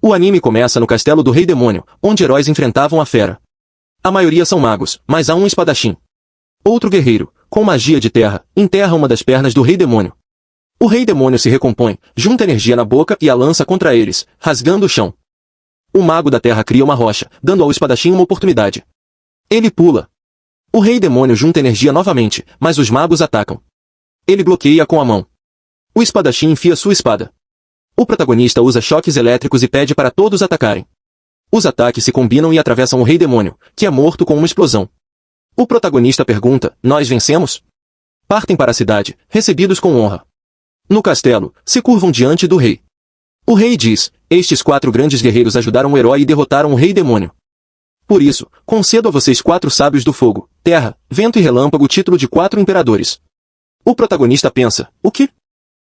O anime começa no castelo do Rei Demônio, onde heróis enfrentavam a fera. A maioria são magos, mas há um espadachim. Outro guerreiro, com magia de terra, enterra uma das pernas do Rei Demônio. O Rei Demônio se recompõe, junta energia na boca e a lança contra eles, rasgando o chão. O mago da terra cria uma rocha, dando ao espadachim uma oportunidade. Ele pula. O Rei Demônio junta energia novamente, mas os magos atacam. Ele bloqueia com a mão. O espadachim enfia sua espada. O protagonista usa choques elétricos e pede para todos atacarem. Os ataques se combinam e atravessam o Rei Demônio, que é morto com uma explosão. O protagonista pergunta, nós vencemos? Partem para a cidade, recebidos com honra. No castelo, se curvam diante do rei. O rei diz, estes 4 grandes guerreiros ajudaram o herói e derrotaram o Rei Demônio. Por isso, concedo a vocês 4 sábios do fogo, terra, vento e relâmpago o título de 4 imperadores. O protagonista pensa, o quê?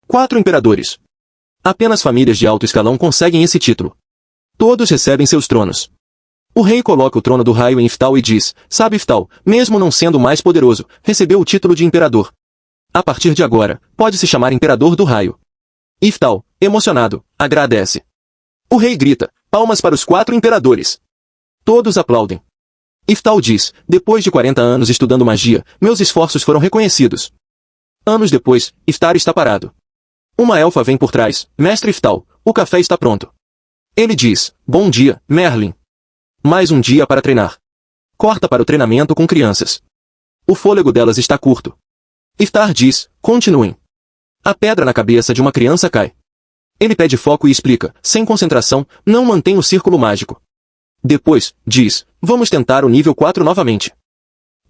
4 imperadores. Apenas famílias de alto escalão conseguem esse título. Todos recebem seus tronos. O rei coloca o trono do raio em Iftal e diz, sabe Iftal, mesmo não sendo o mais poderoso, recebeu o título de imperador. A partir de agora, pode se chamar imperador do raio. Iftal, emocionado, agradece. O rei grita, palmas para os 4 imperadores. Todos aplaudem. Iftal diz, depois de 40 anos estudando magia, meus esforços foram reconhecidos. Anos depois, Iftar está parado. Uma elfa vem por trás, mestre Iftal, o café está pronto. Ele diz, bom dia, Merlin. Mais um dia para treinar. Corta para o treinamento com crianças. O fôlego delas está curto. Iftar diz, continuem. A pedra na cabeça de uma criança cai. Ele pede foco e explica, sem concentração, não mantém o círculo mágico. Depois, diz, vamos tentar o nível 4 novamente.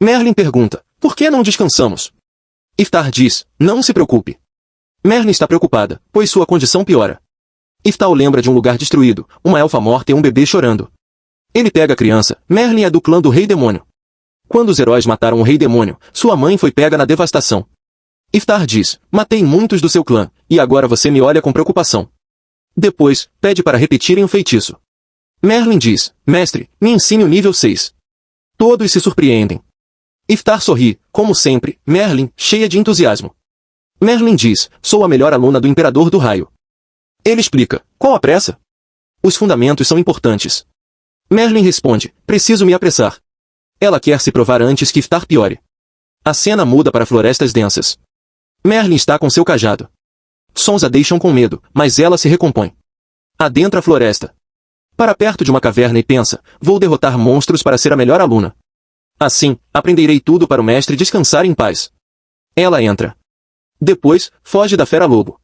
Merlin pergunta, por que não descansamos? Iftar diz, não se preocupe. Merlin está preocupada, pois sua condição piora. Iftal lembra de um lugar destruído, uma elfa morta e um bebê chorando. Ele pega a criança, Merlin é do clã do Rei Demônio. Quando os heróis mataram o Rei Demônio, sua mãe foi pega na devastação. Iftar diz, matei muitos do seu clã, e agora você me olha com preocupação. Depois, pede para repetirem o feitiço. Merlin diz, mestre, me ensine o nível 6. Todos se surpreendem. Iftar sorri, como sempre, Merlin, cheia de entusiasmo. Merlin diz, sou a melhor aluna do Imperador do Raio. Ele explica, qual a pressa? Os fundamentos são importantes. Merlin responde, preciso me apressar. Ela quer se provar antes que Iftar piore. A cena muda para florestas densas. Merlin está com seu cajado. Sons a deixam com medo, mas ela se recompõe. Adentra a floresta. Para perto de uma caverna e pensa, vou derrotar monstros para ser a melhor aluna. Assim, aprenderei tudo para o mestre descansar em paz. Ela entra. Depois, foge da fera-lobo.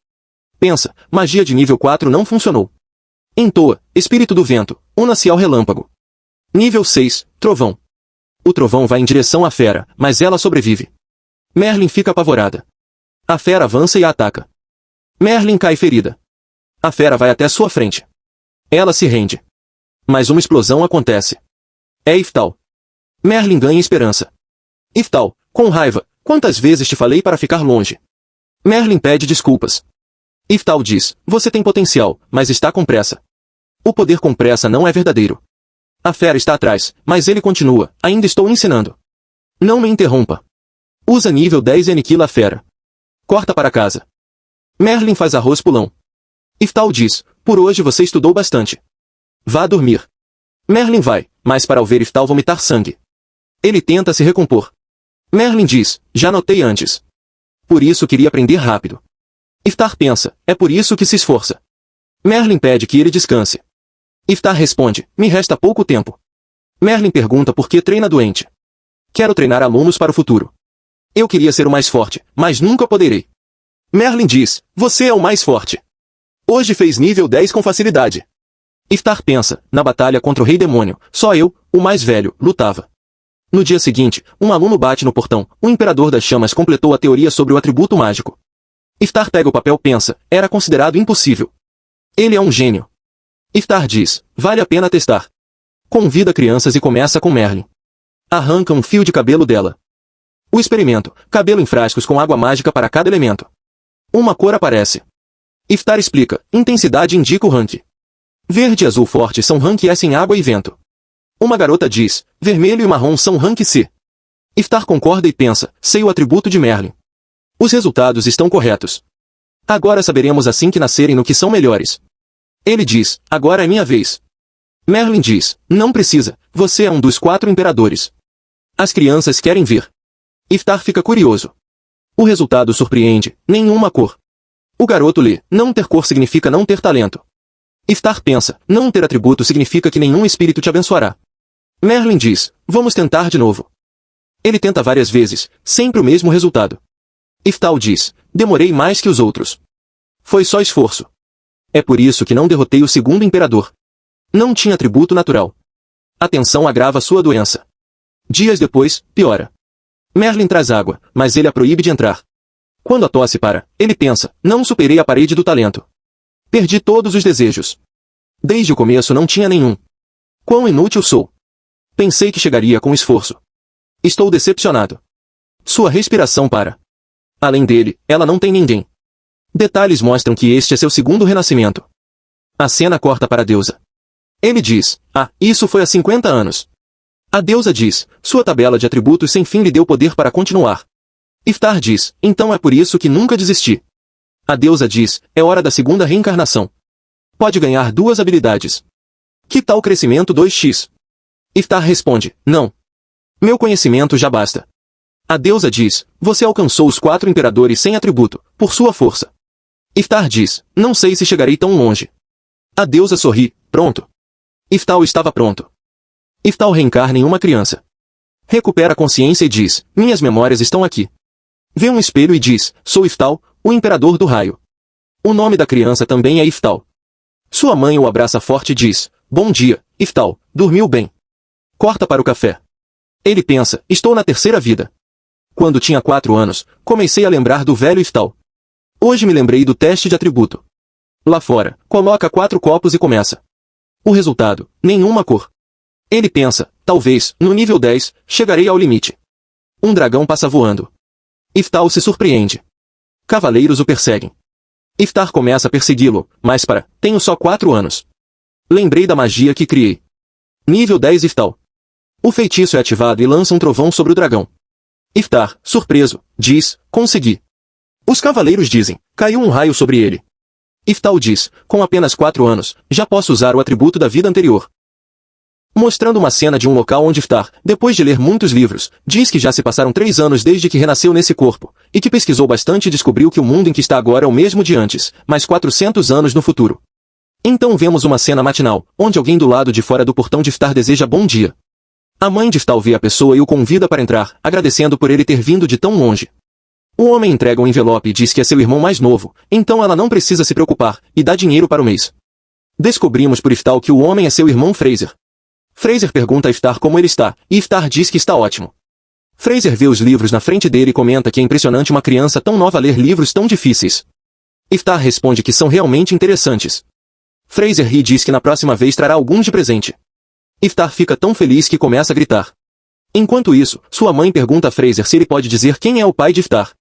Pensa, magia de nível 4 não funcionou. Entoa, espírito do vento, una-se ao relâmpago. Nível 6, trovão. O trovão vai em direção à fera, mas ela sobrevive. Merlin fica apavorada. A fera avança e a ataca. Merlin cai ferida. A fera vai até sua frente. Ela se rende. Mas uma explosão acontece. É Iftal. Merlin ganha esperança. Iftal, com raiva, quantas vezes te falei para ficar longe? Merlin pede desculpas. Iftal diz, você tem potencial, mas está com pressa. O poder com pressa não é verdadeiro. A fera está atrás, mas ele continua, ainda estou ensinando. Não me interrompa. Usa nível 10 e aniquila a fera. Corta para casa. Merlin faz arroz pulão. Iftal diz, por hoje você estudou bastante. Vá dormir. Merlin vai, mas para ao ver Iftal vomitar sangue. Ele tenta se recompor. Merlin diz, já notei antes. Por isso queria aprender rápido. Iftar pensa, é por isso que se esforça. Merlin pede que ele descanse. Iftar responde, me resta pouco tempo. Merlin pergunta por que treina doente. Quero treinar alunos para o futuro. Eu queria ser o mais forte, mas nunca poderei. Merlin diz, você é o mais forte. Hoje fez nível 10 com facilidade. Iftar pensa, na batalha contra o Rei Demônio, só eu, o mais velho, lutava. No dia seguinte, um aluno bate no portão, o Imperador das Chamas completou a teoria sobre o atributo mágico. Iftar pega o papel e pensa, era considerado impossível. Ele é um gênio. Iftar diz, vale a pena testar. Convida crianças e começa com Merlin. Arranca um fio de cabelo dela. O experimento, cabelo em frascos com água mágica para cada elemento. Uma cor aparece. Iftar explica, intensidade indica o rank. Verde e azul forte são rank S em água e vento. Uma garota diz, vermelho e marrom são rank C. Iftar concorda e pensa, sei o atributo de Merlin. Os resultados estão corretos. Agora saberemos assim que nascerem no que são melhores. Ele diz, agora é minha vez. Merlin diz, não precisa, você é um dos 4 imperadores. As crianças querem ver. Iftar fica curioso. O resultado surpreende, nenhuma cor. O garoto lê, não ter cor significa não ter talento. Iftar pensa, não ter atributo significa que nenhum espírito te abençoará. Merlin diz, vamos tentar de novo. Ele tenta várias vezes, sempre o mesmo resultado. Iftar diz, demorei mais que os outros. Foi só esforço. É por isso que não derrotei o segundo imperador. Não tinha atributo natural. A tensão agrava sua doença. Dias depois, piora. Merlin traz água, mas ele a proíbe de entrar. Quando a tosse para, ele pensa, não superei a parede do talento. Perdi todos os desejos. Desde o começo não tinha nenhum. Quão inútil sou. Pensei que chegaria com esforço. Estou decepcionado. Sua respiração para. Além dele, ela não tem ninguém. Detalhes mostram que este é seu segundo renascimento. A cena corta para a deusa. Ele diz, isso foi há 50 anos. A deusa diz, sua tabela de atributos sem fim lhe deu poder para continuar. Iftar diz, então é por isso que nunca desisti. A deusa diz, é hora da segunda reencarnação. Pode ganhar 2 habilidades. Que tal crescimento 2x? Iftar responde, não. Meu conhecimento já basta. A deusa diz, você alcançou os 4 imperadores sem atributo, por sua força. Iftar diz, não sei se chegarei tão longe. A deusa sorri, pronto. Iftar estava pronto. Iftar reencarna em uma criança. Recupera a consciência e diz, minhas memórias estão aqui. Vê um espelho e diz, sou Iftar, o imperador do raio. O nome da criança também é Iftar. Sua mãe o abraça forte e diz, bom dia, Iftar, dormiu bem. Corta para o café. Ele pensa, estou na terceira vida. Quando tinha 4 anos, comecei a lembrar do velho Iftar. Hoje me lembrei do teste de atributo. Lá fora, coloca 4 copos e começa. O resultado, nenhuma cor. Ele pensa, talvez, no nível 10, chegarei ao limite. Um dragão passa voando. Iftar se surpreende. Cavaleiros o perseguem. Iftar começa a persegui-lo, mas tenho só 4 anos. Lembrei da magia que criei. Nível 10 Iftar. O feitiço é ativado e lança um trovão sobre o dragão. Iftar, surpreso, diz, consegui. Os cavaleiros dizem, caiu um raio sobre ele. Iftar diz, com apenas 4 anos, já posso usar o atributo da vida anterior. Mostrando uma cena de um local onde Iftar, depois de ler muitos livros, diz que já se passaram 3 anos desde que renasceu nesse corpo, e que pesquisou bastante e descobriu que o mundo em que está agora é o mesmo de antes, mas 400 anos no futuro. Então vemos uma cena matinal, onde alguém do lado de fora do portão de Iftar deseja bom dia. A mãe de Iftar vê a pessoa e o convida para entrar, agradecendo por ele ter vindo de tão longe. O homem entrega um envelope e diz que é seu irmão mais novo, então ela não precisa se preocupar, e dá dinheiro para o mês. Descobrimos por Iftar que o homem é seu irmão Fraser. Fraser pergunta a Iftar como ele está, e Iftar diz que está ótimo. Fraser vê os livros na frente dele e comenta que é impressionante uma criança tão nova ler livros tão difíceis. Iftar responde que são realmente interessantes. Fraser ri e diz que na próxima vez trará alguns de presente. Iftar fica tão feliz que começa a gritar. Enquanto isso, sua mãe pergunta a Fraser se ele pode dizer quem é o pai de Iftar.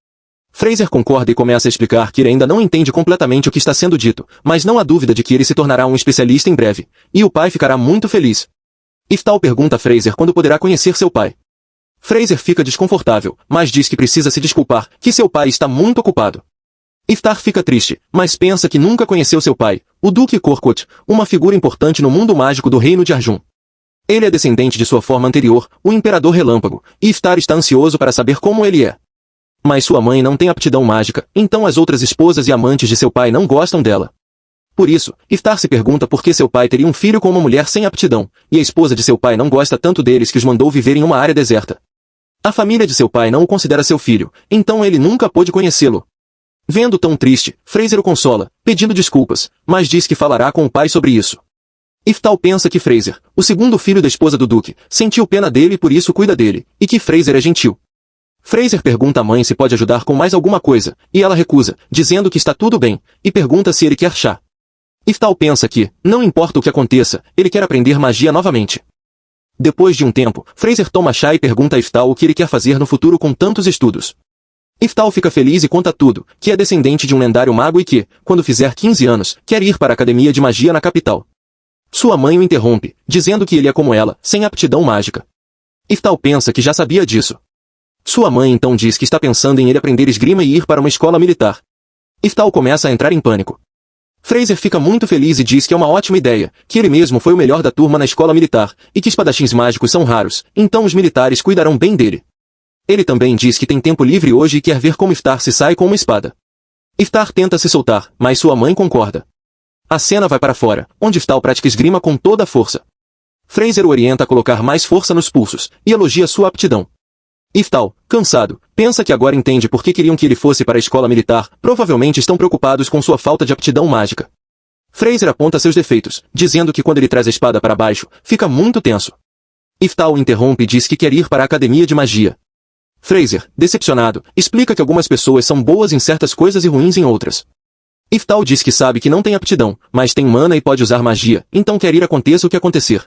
Fraser concorda e começa a explicar que ele ainda não entende completamente o que está sendo dito, mas não há dúvida de que ele se tornará um especialista em breve, e o pai ficará muito feliz. Iftar pergunta a Fraser quando poderá conhecer seu pai. Fraser fica desconfortável, mas diz que precisa se desculpar, que seu pai está muito ocupado. Iftar fica triste, mas pensa que nunca conheceu seu pai, o Duque Korkut, uma figura importante no mundo mágico do reino de Arjun. Ele é descendente de sua forma anterior, o Imperador Relâmpago, e Iftar está ansioso para saber como ele é. Mas sua mãe não tem aptidão mágica, então as outras esposas e amantes de seu pai não gostam dela. Por isso, Iftar se pergunta por que seu pai teria um filho com uma mulher sem aptidão, e a esposa de seu pai não gosta tanto deles que os mandou viver em uma área deserta. A família de seu pai não o considera seu filho, então ele nunca pôde conhecê-lo. Vendo tão triste, Fraser o consola, pedindo desculpas, mas diz que falará com o pai sobre isso. Iftar pensa que Fraser, o segundo filho da esposa do Duque, sentiu pena dele e por isso cuida dele, e que Fraser é gentil. Fraser pergunta à mãe se pode ajudar com mais alguma coisa, e ela recusa, dizendo que está tudo bem, e pergunta se ele quer chá. Iftar pensa que, não importa o que aconteça, ele quer aprender magia novamente. Depois de um tempo, Fraser toma chá e pergunta a Iftar o que ele quer fazer no futuro com tantos estudos. Iftar fica feliz e conta tudo, que é descendente de um lendário mago e que, quando fizer 15 anos, quer ir para a academia de magia na capital. Sua mãe o interrompe, dizendo que ele é como ela, sem aptidão mágica. Iftar pensa que já sabia disso. Sua mãe então diz que está pensando em ele aprender esgrima e ir para uma escola militar. Iftar começa a entrar em pânico. Fraser fica muito feliz e diz que é uma ótima ideia, que ele mesmo foi o melhor da turma na escola militar, e que espadachins mágicos são raros, então os militares cuidarão bem dele. Ele também diz que tem tempo livre hoje e quer ver como Iftar se sai com uma espada. Iftar tenta se soltar, mas sua mãe concorda. A cena vai para fora, onde Iftar pratica esgrima com toda a força. Fraser o orienta a colocar mais força nos pulsos, e elogia sua aptidão. Iftar, cansado, pensa que agora entende por que queriam que ele fosse para a escola militar, provavelmente estão preocupados com sua falta de aptidão mágica. Fraser aponta seus defeitos, dizendo que quando ele traz a espada para baixo, fica muito tenso. Iftar o interrompe e diz que quer ir para a academia de magia. Fraser, decepcionado, explica que algumas pessoas são boas em certas coisas e ruins em outras. Iftar diz que sabe que não tem aptidão, mas tem mana e pode usar magia, então quer ir aconteça o que acontecer.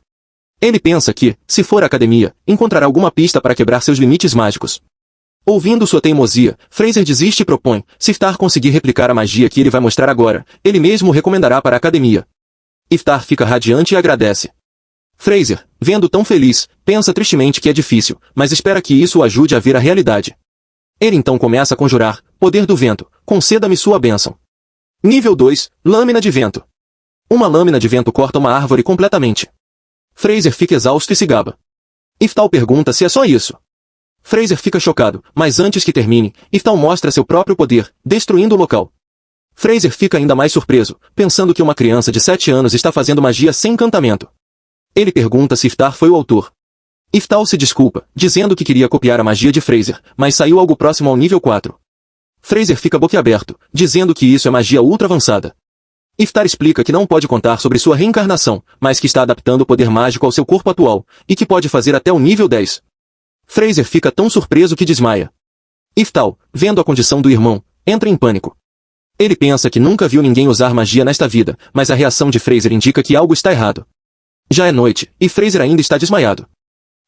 Ele pensa que, se for à academia, encontrará alguma pista para quebrar seus limites mágicos. Ouvindo sua teimosia, Fraser desiste e propõe, se Iftar conseguir replicar a magia que ele vai mostrar agora, ele mesmo o recomendará para a academia. Iftar fica radiante e agradece. Fraser, vendo tão feliz, pensa tristemente que é difícil, mas espera que isso o ajude a ver a realidade. Ele então começa a conjurar, poder do vento, conceda-me sua bênção. Nível 2, lâmina de vento. Uma lâmina de vento corta uma árvore completamente. Fraser fica exausto e se gaba. Iftar pergunta se é só isso. Fraser fica chocado, mas antes que termine, Iftar mostra seu próprio poder, destruindo o local. Fraser fica ainda mais surpreso, pensando que uma criança de 7 anos está fazendo magia sem encantamento. Ele pergunta se Iftar foi o autor. Iftar se desculpa, dizendo que queria copiar a magia de Fraser, mas saiu algo próximo ao nível 4. Fraser fica boquiaberto, dizendo que isso é magia ultra avançada. Iftar explica que não pode contar sobre sua reencarnação, mas que está adaptando o poder mágico ao seu corpo atual, e que pode fazer até o nível 10. Fraser fica tão surpreso que desmaia. Iftar, vendo a condição do irmão, entra em pânico. Ele pensa que nunca viu ninguém usar magia nesta vida, mas a reação de Fraser indica que algo está errado. Já é noite, e Fraser ainda está desmaiado.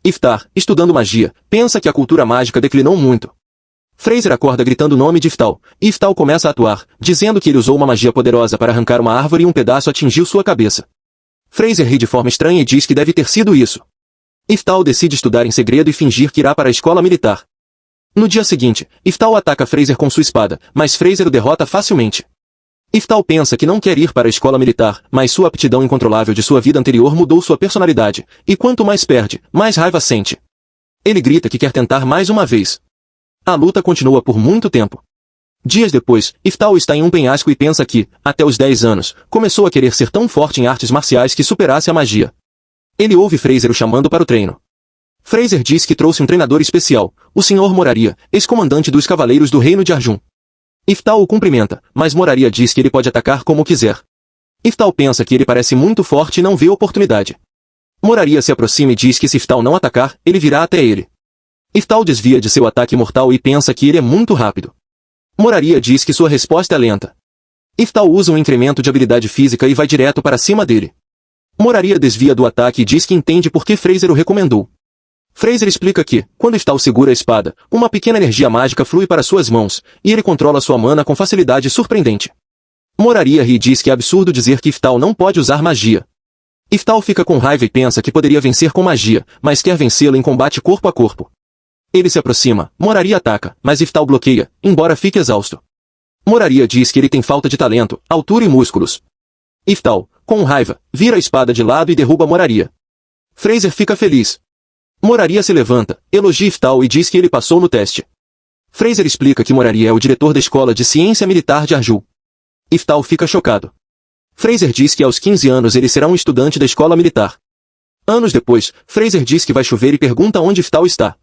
Iftar, estudando magia, pensa que a cultura mágica declinou muito. Fraser acorda gritando o nome de Iftar, e Iftar começa a atuar, dizendo que ele usou uma magia poderosa para arrancar uma árvore e um pedaço atingiu sua cabeça. Fraser ri de forma estranha e diz que deve ter sido isso. Iftar decide estudar em segredo e fingir que irá para a escola militar. No dia seguinte, Iftar ataca Fraser com sua espada, mas Fraser o derrota facilmente. Iftar pensa que não quer ir para a escola militar, mas sua aptidão incontrolável de sua vida anterior mudou sua personalidade, e quanto mais perde, mais raiva sente. Ele grita que quer tentar mais uma vez. A luta continua por muito tempo. Dias depois, Iftar está em um penhasco e pensa que, até os 10 anos, começou a querer ser tão forte em artes marciais que superasse a magia. Ele ouve Fraser o chamando para o treino. Fraser diz que trouxe um treinador especial, o Sr. Moraria, ex-comandante dos Cavaleiros do Reino de Arjun. Iftar o cumprimenta, mas Moraria diz que ele pode atacar como quiser. Iftar pensa que ele parece muito forte e não vê oportunidade. Moraria se aproxima e diz que se Iftar não atacar, ele virá até ele. Iftar desvia de seu ataque mortal e pensa que ele é muito rápido. Moraria diz que sua resposta é lenta. Iftar usa um incremento de habilidade física e vai direto para cima dele. Moraria desvia do ataque e diz que entende por que Fraser o recomendou. Fraser explica que, quando Iftar segura a espada, uma pequena energia mágica flui para suas mãos, e ele controla sua mana com facilidade surpreendente. Moraria ri e diz que é absurdo dizer que Iftar não pode usar magia. Iftar fica com raiva e pensa que poderia vencer com magia, mas quer vencê-lo em combate corpo a corpo. Ele se aproxima, Moraria ataca, mas Iftar bloqueia, embora fique exausto. Moraria diz que ele tem falta de talento, altura e músculos. Iftar, com raiva, vira a espada de lado e derruba Moraria. Fraser fica feliz. Moraria se levanta, elogia Iftar e diz que ele passou no teste. Fraser explica que Moraria é o diretor da Escola de Ciência Militar de Arjun. Iftar fica chocado. Fraser diz que aos 15 anos ele será um estudante da escola militar. Anos depois, Fraser diz que vai chover e pergunta onde Iftar está.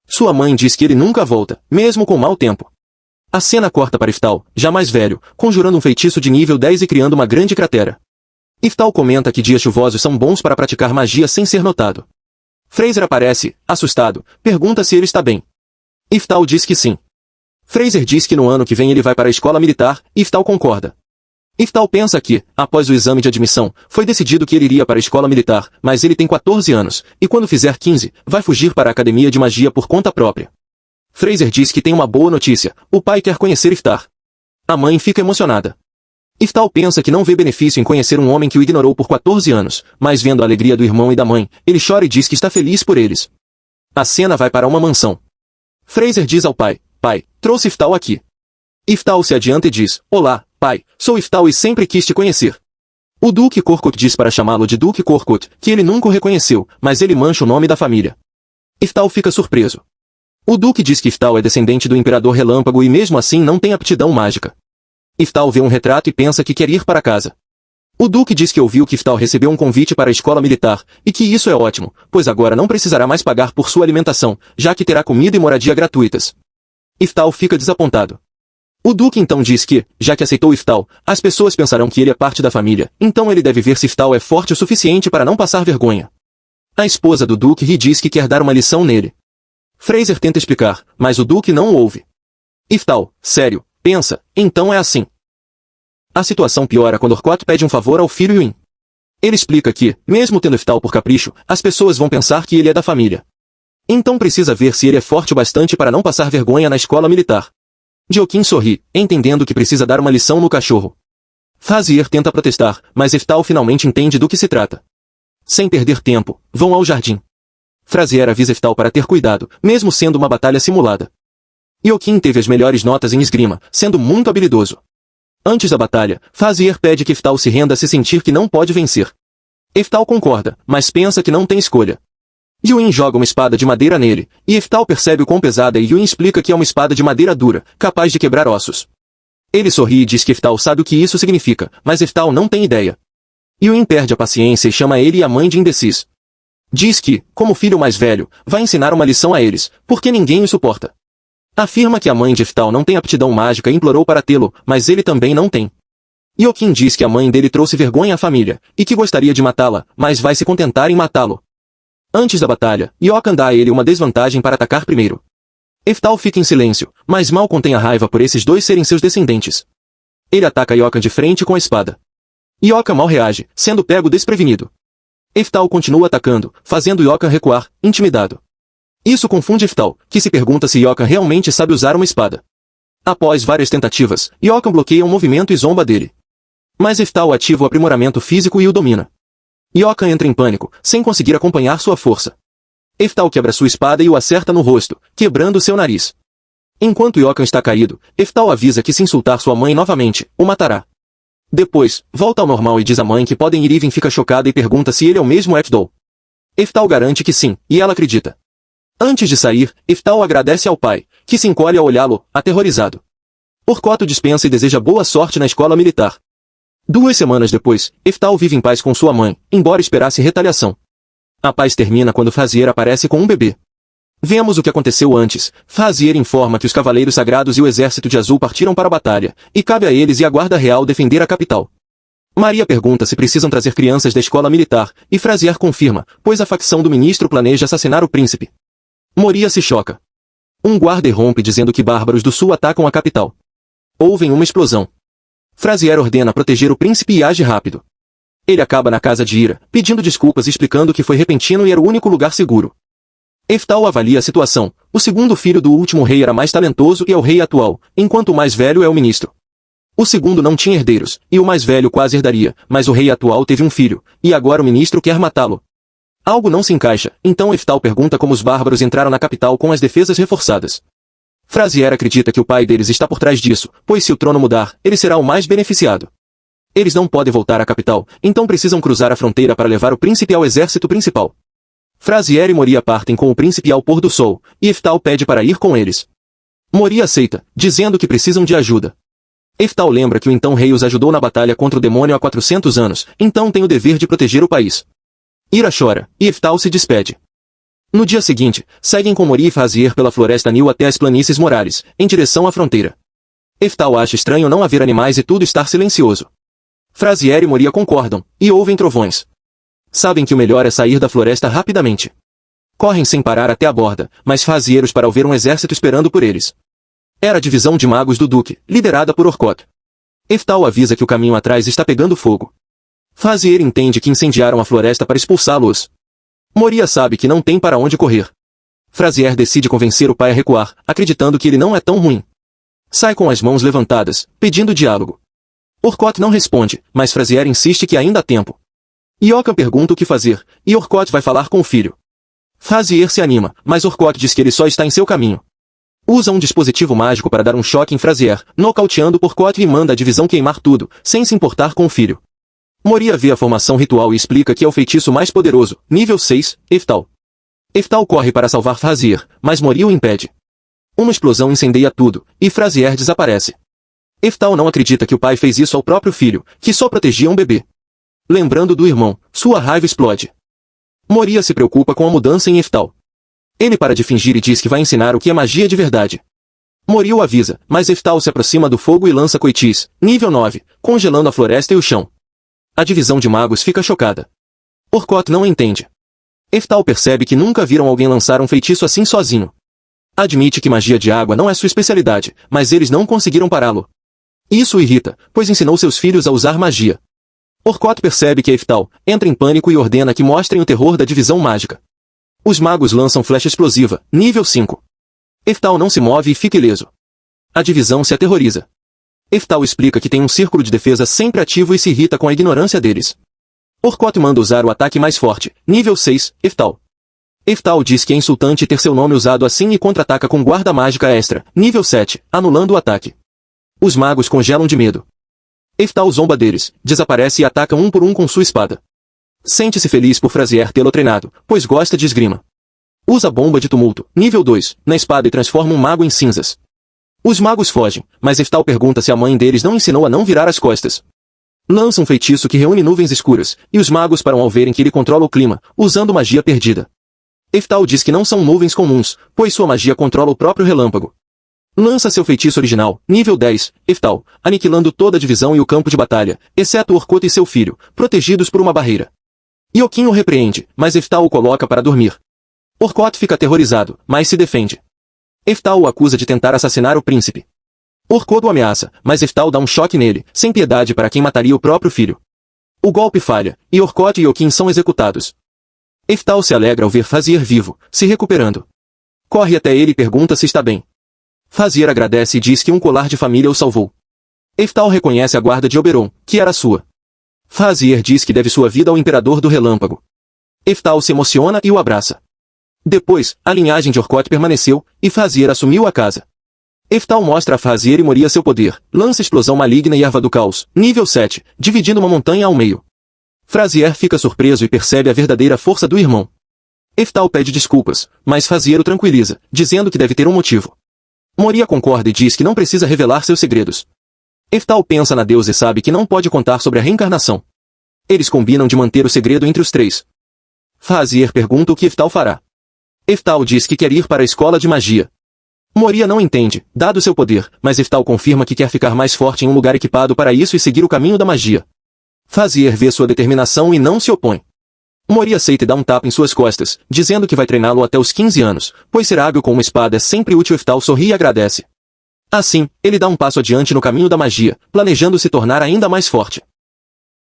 Sua mãe diz que ele nunca volta, mesmo com mau tempo. A cena corta para Iftar, já mais velho, conjurando um feitiço de nível 10 e criando uma grande cratera. Iftar comenta que dias chuvosos são bons para praticar magia sem ser notado. Fraser aparece, assustado, pergunta se ele está bem. Iftar diz que sim. Fraser diz que no ano que vem ele vai para a escola militar, e Iftar concorda. Iftar pensa que, após o exame de admissão, foi decidido que ele iria para a escola militar, mas ele tem 14 anos, e quando fizer 15, vai fugir para a academia de magia por conta própria. Fraser diz que tem uma boa notícia, o pai quer conhecer Iftar. A mãe fica emocionada. Iftar pensa que não vê benefício em conhecer um homem que o ignorou por 14 anos, mas vendo a alegria do irmão e da mãe, ele chora e diz que está feliz por eles. A cena vai para uma mansão. Fraser diz ao pai, pai, trouxe Iftar aqui. Iftar se adianta e diz, olá, Pai, sou Iftal e sempre quis te conhecer. O Duque Korkut diz para chamá-lo de Duque Korkut, que ele nunca o reconheceu, mas ele mancha o nome da família. Iftal fica surpreso. O Duque diz que Iftal é descendente do Imperador Relâmpago e mesmo assim não tem aptidão mágica. Iftal vê um retrato e pensa que quer ir para casa. O Duque diz que ouviu que Iftal recebeu um convite para a escola militar, e que isso é ótimo, pois agora não precisará mais pagar por sua alimentação, já que terá comida e moradia gratuitas. Iftal fica desapontado. O Duque então diz que, já que aceitou Iftal, as pessoas pensarão que ele é parte da família, então ele deve ver se Iftal é forte o suficiente para não passar vergonha. A esposa do Duque ri e diz que quer dar uma lição nele. Fraser tenta explicar, mas o Duque não o ouve. Iftal, sério, pensa, então é assim. A situação piora quando Orkot pede um favor ao filho Yuin. Ele explica que, mesmo tendo Iftal por capricho, as pessoas vão pensar que ele é da família. Então precisa ver se ele é forte o bastante para não passar vergonha na escola militar. Joaquim sorri, entendendo que precisa dar uma lição no cachorro. Frazier tenta protestar, mas Iftal finalmente entende do que se trata. Sem perder tempo, vão ao jardim. Frazier avisa Iftal para ter cuidado, mesmo sendo uma batalha simulada. Joaquim teve as melhores notas em esgrima, sendo muito habilidoso. Antes da batalha, Frazier pede que Iftal se renda se sentir que não pode vencer. Iftal concorda, mas pensa que não tem escolha. Yuin joga uma espada de madeira nele, e Iftal percebe o quão pesada e Yuin explica que é uma espada de madeira dura, capaz de quebrar ossos. Ele sorri e diz que Iftal sabe o que isso significa, mas Iftal não tem ideia. Yuin perde a paciência e chama ele e a mãe de indecis. Diz que, como filho mais velho, vai ensinar uma lição a eles, porque ninguém o suporta. Afirma que a mãe de Iftal não tem aptidão mágica e implorou para tê-lo, mas ele também não tem. Joaquim diz que a mãe dele trouxe vergonha à família, e que gostaria de matá-la, mas vai se contentar em matá-lo. Antes da batalha, Joaquim dá a ele uma desvantagem para atacar primeiro. Iftal fica em silêncio, mas mal contém a raiva por esses dois serem seus descendentes. Ele ataca Joaquim de frente com a espada. Joaquim mal reage, sendo pego desprevenido. Iftal continua atacando, fazendo Joaquim recuar, intimidado. Isso confunde Iftal, que se pergunta se Joaquim realmente sabe usar uma espada. Após várias tentativas, Joaquim bloqueia um movimento e zomba dele. Mas Iftal ativa o aprimoramento físico e o domina. Joaquim entra em pânico, sem conseguir acompanhar sua força. Iftal quebra sua espada e o acerta no rosto, quebrando seu nariz. Enquanto Joaquim está caído, Iftal avisa que se insultar sua mãe novamente, o matará. Depois, volta ao normal e diz à mãe que podem ir. Ivan fica chocada e pergunta se ele é o mesmo Iftal. Iftal garante que sim, e ela acredita. Antes de sair, Iftal agradece ao pai, que se encolhe ao olhá-lo, aterrorizado. Orkot dispensa e deseja boa sorte na escola militar. 2 semanas depois, Iftal vive em paz com sua mãe, embora esperasse retaliação. A paz termina quando Frazier aparece com um bebê. Vemos o que aconteceu antes. Frazier informa que os Cavaleiros Sagrados e o Exército de Azul partiram para a batalha, e cabe a eles e a Guarda Real defender a capital. Maria pergunta se precisam trazer crianças da escola militar, e Frazier confirma, pois a facção do ministro planeja assassinar o príncipe. Moria se choca. Um guarda irrompe dizendo que bárbaros do sul atacam a capital. Houve uma explosão. Frazier ordena proteger o príncipe e age rápido. Ele acaba na casa de Ira, pedindo desculpas e explicando que foi repentino e era o único lugar seguro. Iftal avalia a situação. O segundo filho do último rei era mais talentoso e é o rei atual, enquanto o mais velho é o ministro. O segundo não tinha herdeiros, e o mais velho quase herdaria, mas o rei atual teve um filho, e agora o ministro quer matá-lo. Algo não se encaixa, então Iftal pergunta como os bárbaros entraram na capital com as defesas reforçadas. Frazier acredita que o pai deles está por trás disso, pois se o trono mudar, ele será o mais beneficiado. Eles não podem voltar à capital, então precisam cruzar a fronteira para levar o príncipe ao exército principal. Frazier e Moria partem com o príncipe ao pôr do sol, e Iftal pede para ir com eles. Moria aceita, dizendo que precisam de ajuda. Iftal lembra que o então rei os ajudou na batalha contra o demônio há 400 anos, então tem o dever de proteger o país. Ira chora, e Iftal se despede. No dia seguinte, seguem com Moria e Frazier pela floresta Nil até as planícies Morares, em direção à fronteira. Iftal acha estranho não haver animais e tudo estar silencioso. Frazier e Moria concordam, e ouvem trovões. Sabem que o melhor é sair da floresta rapidamente. Correm sem parar até a borda, mas Frazier para ver um exército esperando por eles. Era a divisão de magos do Duque, liderada por Orkot. Iftal avisa que o caminho atrás está pegando fogo. Frazier entende que incendiaram a floresta para expulsá-los. Moria sabe que não tem para onde correr. Frazier decide convencer o pai a recuar, acreditando que ele não é tão ruim. Sai com as mãos levantadas, pedindo diálogo. Orkot não responde, mas Frazier insiste que ainda há tempo. Joaquim pergunta o que fazer, e Orkot vai falar com o filho. Frazier se anima, mas Orkot diz que ele só está em seu caminho. Usa um dispositivo mágico para dar um choque em Frazier, nocauteando Orcott e manda a divisão queimar tudo, sem se importar com o filho. Moria vê a formação ritual e explica que é o feitiço mais poderoso, nível 6, Eftal. Eftal corre para salvar Frazier, mas Moria o impede. Uma explosão incendeia tudo, e Frazier desaparece. Eftal não acredita que o pai fez isso ao próprio filho, que só protegia um bebê. Lembrando do irmão, sua raiva explode. Moria se preocupa com a mudança em Eftal. Ele para de fingir e diz que vai ensinar o que é magia de verdade. Moria o avisa, mas Eftal se aproxima do fogo e lança coitis, nível 9, congelando a floresta e o chão. A divisão de magos fica chocada. Orcott não entende. Eftal percebe que nunca viram alguém lançar um feitiço assim sozinho. Admite que magia de água não é sua especialidade, mas eles não conseguiram pará-lo. Isso o irrita, pois ensinou seus filhos a usar magia. Orcott percebe que Eftal entra em pânico e ordena que mostrem o terror da divisão mágica. Os magos lançam flecha explosiva, nível 5. Eftal não se move e fica ileso. A divisão se aterroriza. Eftal explica que tem um círculo de defesa sempre ativo e se irrita com a ignorância deles. Orcott manda usar o ataque mais forte, nível 6, Eftal. Eftal diz que é insultante ter seu nome usado assim e contra-ataca com guarda mágica extra, nível 7, anulando o ataque. Os magos congelam de medo. Eftal zomba deles, desaparece e ataca um por um com sua espada. Sente-se feliz por Frazier tê-lo treinado, pois gosta de esgrima. Usa bomba de tumulto, nível 2, na espada e transforma um mago em cinzas. Os magos fogem, mas Eftal pergunta se a mãe deles não ensinou a não virar as costas. Lança um feitiço que reúne nuvens escuras, e os magos param ao verem que ele controla o clima, usando magia perdida. Eftal diz que não são nuvens comuns, pois sua magia controla o próprio relâmpago. Lança seu feitiço original, nível 10, Eftal, aniquilando toda a divisão e o campo de batalha, exceto Orcott e seu filho, protegidos por uma barreira. Iokin o repreende, mas Eftal o coloca para dormir. Orcott fica aterrorizado, mas se defende. Eftal o acusa de tentar assassinar o príncipe. Orcott o ameaça, mas Eftal dá um choque nele, sem piedade para quem mataria o próprio filho. O golpe falha, e Orcott e Iokin são executados. Eftal se alegra ao ver Frazier vivo, se recuperando. Corre até ele e pergunta se está bem. Frazier agradece e diz que um colar de família o salvou. Eftal reconhece a guarda de Oberon, que era sua. Frazier diz que deve sua vida ao Imperador do Relâmpago. Eftal se emociona e o abraça. Depois, a linhagem de Orcott permaneceu, e Frazier assumiu a casa. Eftal mostra a Frazier e Moria seu poder, lança explosão maligna e erva do caos, nível 7, dividindo uma montanha ao meio. Frazier fica surpreso e percebe a verdadeira força do irmão. Eftal pede desculpas, mas Frazier o tranquiliza, dizendo que deve ter um motivo. Moria concorda e diz que não precisa revelar seus segredos. Eftal pensa na deusa e sabe que não pode contar sobre a reencarnação. Eles combinam de manter o segredo entre os três. Frazier pergunta o que Eftal fará. Eftal diz que quer ir para a escola de magia. Moria não entende, dado seu poder, mas Eftal confirma que quer ficar mais forte em um lugar equipado para isso e seguir o caminho da magia. Frazier vê sua determinação e não se opõe. Moria aceita e dá um tapa em suas costas, dizendo que vai treiná-lo até os 15 anos, pois ser hábil com uma espada é sempre útil. Eftal sorri e agradece. Assim, ele dá um passo adiante no caminho da magia, planejando se tornar ainda mais forte.